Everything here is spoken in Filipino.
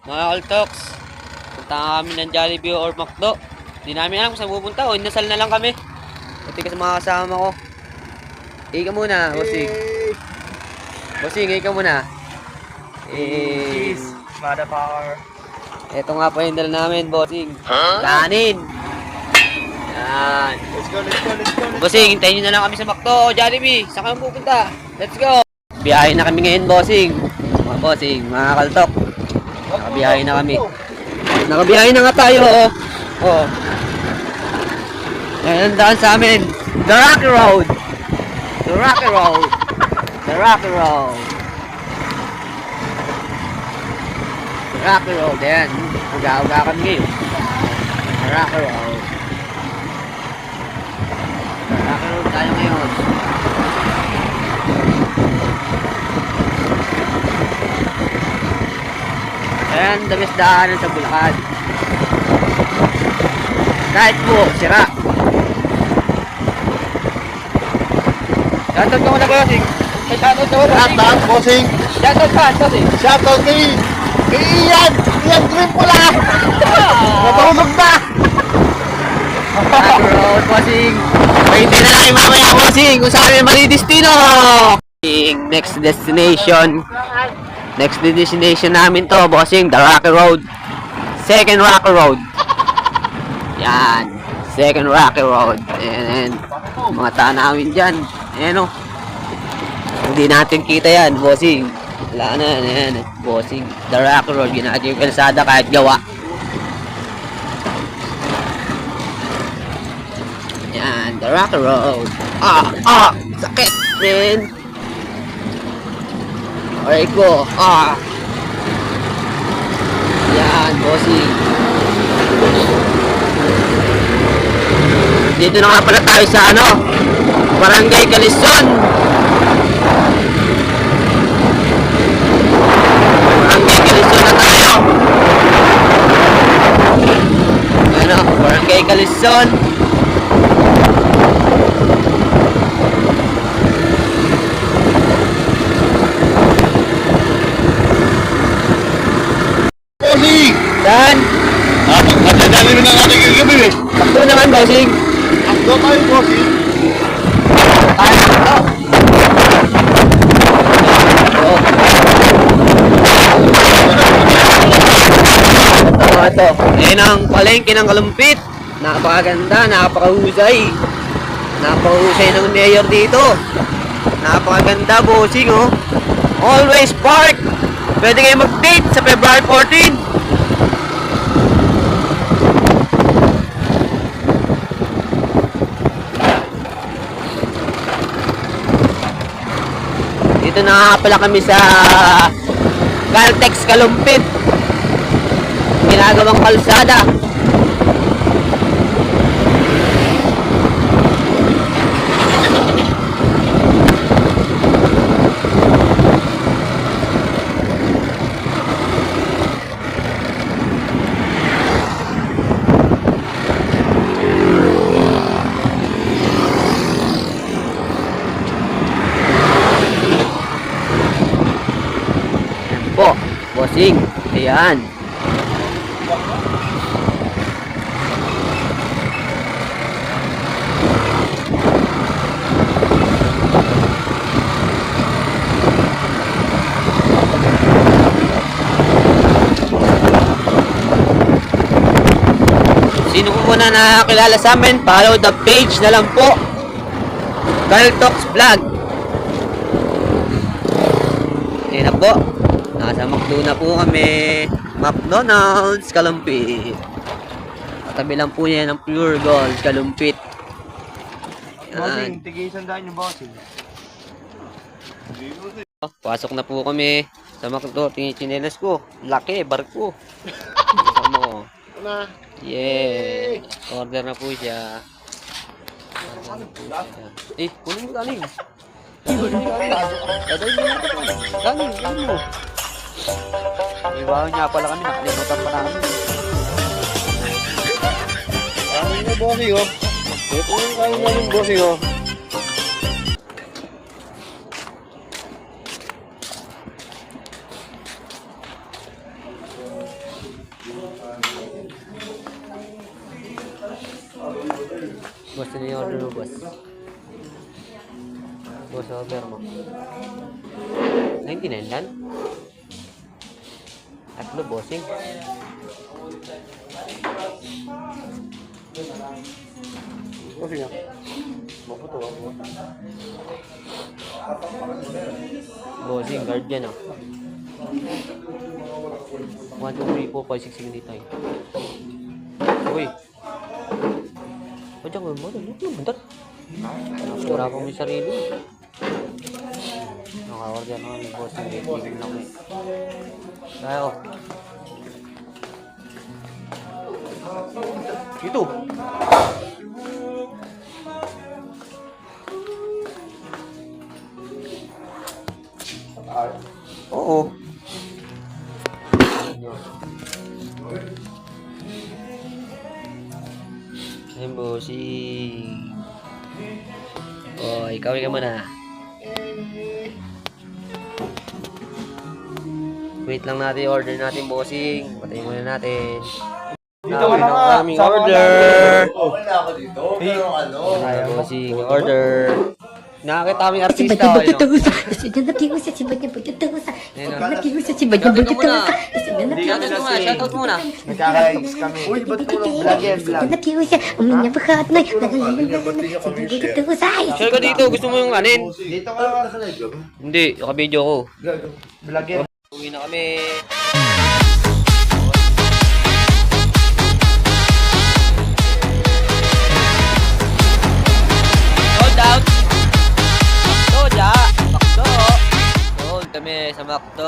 Mga Kaltoks, punta kami ng Jollibee or McDo. Hindi namin alam kung saan pupunta o inasal na lang kami. Pati kasi mga kasama ko. Ika muna, bossing. Bossing, ika muna. Cheese, motherfucker. Ito nga po yung dala namin, bossing. Kanin. Yan. Let's go, let's go, let's go. Bossing, hintayin nyo na lang kami sa McDo o Jollibee. Saan kami pupunta? Let's go. Biyahe na kami ngayon, bossing. Mga bossing, mga Kaltok. Nakabiyahe na kami. Nakabiyahe na nga tayo, oh. Oh. Ngayon ang daan sa amin. The Rocky Road. The Rocky Road. The Rocky Road. The Rocky Road. Ayan. Uga-uga kami ngayon. The Rocky Road. The Rocky Road tayo ngayon. Ayan, the best daanan sa Bulacan. Kahit po, sira. Shoutout ka muna, bossing. Ay, shoutout ka muna, bossing. Shoutout, bossing. Shoutout ka, bossing. Shoutout kay Ian. Ian Dream pula. Natulog na. Rocky Road, bossing. Pwede na lang mamaya, bossing, kung saan yung mali destino. Next destination. Next destination namin to, bossing, the Rocky Road. Second Rocky Road. Yan. Second Rocky Road. And mga tanawin dyan. Ayan o. Hindi natin kita yan, bossing. Wala na yan, ayan. Bossing, the Rocky Road. Ginagawa yung kalsada kahit gawa. Yan, the Rocky Road. Sakit, man. Aray ko, Yan, bossing. Dito na nga pala tayo sa Barangay Calison. Barangay Calison na tayo. Barangay Calison. Bossing. Dan, Nadali mo na natin kagabi eh. sakto naman, bossing. Akdo tayo, bossing. Ito. Ayan ang palengke ng Kalumpit. Napakaganda, napakahusay. Napakahusay ng mayor dito. Napakaganda, bossing, oh. Always park. Pwede kayo mag-date sa February 14. Dito na pala kami sa Caltex Kalumpit. Ginagawang kalsada. Po, bossing. Ayan. Sino po muna nakakilala sa amin, follow the page na lang po. Kaltoks Vlog. Ayan na po. Nasa McDo na po kami. McDonald's Kalumpit. Katabi lang po niya ng Pure Gold Kalumpit. Bossing, Yan. tigisan dahil yung bossing. Pasok na po kami sa McDo. Tingin chinelas ko. Laki, barko. Ano ko? Una. Yeah. Order na po siya. Eh, kunin mo kanin. Dadawin mo natin po. Kanin mo. Iwaw niya pala kami. Nakalimutan pa namin. Kanin mo, bossing, oh. Ito yung kanin namin, bossing, oh. Boss, ano yung order mo, boss? Boss, order mo. 99 lang? Tatlo, bossing. Kasi nga. Maputo ako. Bossing, guard yan, oh. 1, 2, 3, 4, 5, 6, 7, 8, 9. Uy. O, dyan, ano yung buntat? Wala pa mo yung sarili. Naka-order na kami, bossing. Tingin lang eh. Tayo. Ito. Oo. Ayun, bossing. Oh, ikaw muna. Wait lang natin, order natin, bossing. Patayin muna natin. Dito ka na nga. Ang aming order. Okay na ako dito. Pero ano? Ayan, bossing, order. Nakakita kami artista. Sibat niya Ayun. pagkatusa. Sibat niya pagkatusa. Sibat niya pagkatusa. Ayun, Sibat oh. niya pagkatusa. Sibat niya pagkatusa. Sibat niya pagkatusa. Shoutout muna. Nagkaka-likes kami. Uy, ba't mo lang vlog yan, vlog? Sibat niya pagkatusa. Uminya pagkat na. Sibat niya pagkatusa. Share ka dito, gusto mo yung anin? Dito ka na sa live. Hindi, naka-video ko. Vlog yan. Uwi na kami. Sold out. Makdo, ja. Makdo. Sold kami sa Makdo.